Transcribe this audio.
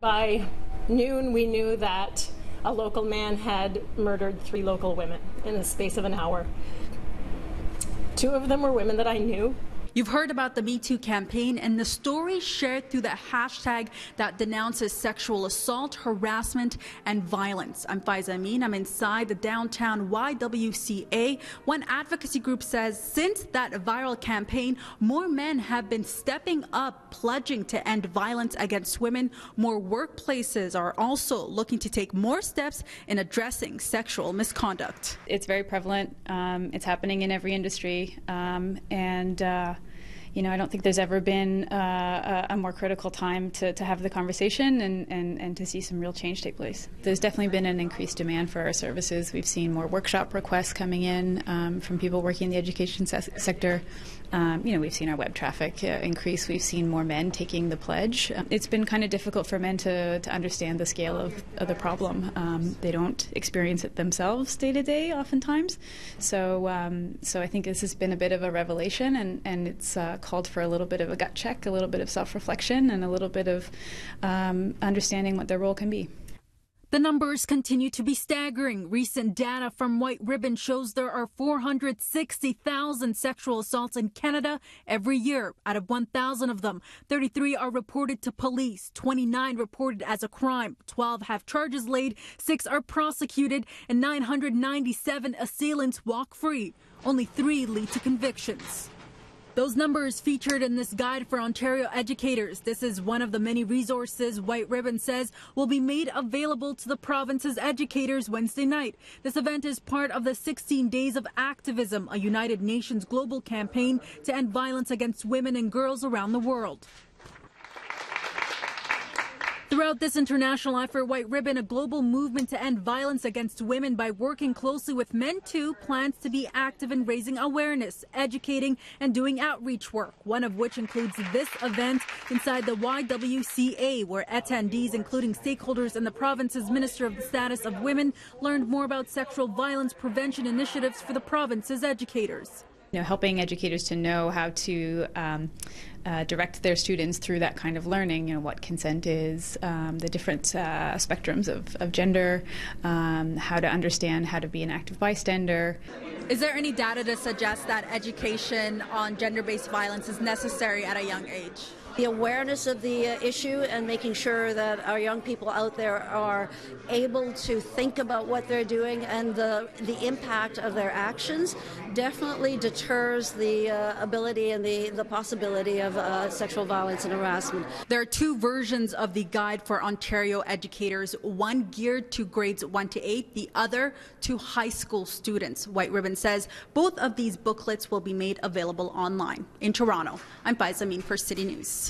By noon, we knew that a local man had murdered 3 local women in the space of an hour. 2 of them were women that I knew. You've heard about the Me Too campaign and the stories shared through the hashtag that denounces sexual assault, harassment, and violence. I'm Faiza Amin. I'm inside the downtown YWCA. One advocacy group says since that viral campaign, more men have been stepping up, pledging to end violence against women. More workplaces are also looking to take more steps in addressing sexual misconduct. It's very prevalent. It's happening in every industry. You know, I don't think there's ever been a more critical time to have the conversation and to see some real change take place. There's definitely been an increased demand for our services. We've seen more workshop requests coming in from people working in the education sector. You know, we've seen our web traffic increase. We've seen more men taking the pledge. It's been kind of difficult for men to understand the scale of the problem. They don't experience it themselves day to day oftentimes. So I think this has been a bit of a revelation, and it's called for a little bit of a gut check, a little bit of self-reflection, and a little bit of understanding what their role can be. The numbers continue to be staggering. Recent data from White Ribbon shows there are 460,000 sexual assaults in Canada every year. Out of 1,000 of them, 33 are reported to police, 29 reported as a crime, 12 have charges laid, 6 are prosecuted, and 997 assailants walk free. Only 3 lead to convictions. Those numbers featured in this guide for Ontario educators. This is one of the many resources White Ribbon says will be made available to the province's educators Wednesday night. This event is part of the 16 Days of Activism, a United Nations global campaign to end violence against women and girls around the world. Throughout this international effort, White Ribbon, a global movement to end violence against women by working closely with men too, plans to be active in raising awareness, educating, and doing outreach work, one of which includes this event inside the YWCA, where attendees, including stakeholders and the province's Minister of the Status of Women, learned more about sexual violence prevention initiatives for the province's educators. You know, helping educators to know how to direct their students through that kind of learning, you know, what consent is, the different spectrums of gender, how to understand how to be an active bystander. Is there any data to suggest that education on gender-based violence is necessary at a young age? The awareness of the issue and making sure that our young people out there are able to think about what they're doing and the impact of their actions definitely deters the ability and the possibility of sexual violence and harassment. There are 2 versions of the guide for Ontario educators, one geared to grades 1 to 8, the other to high school students. White Ribbon says both of these booklets will be made available online. In Toronto, I'm Faiza Amin for City News.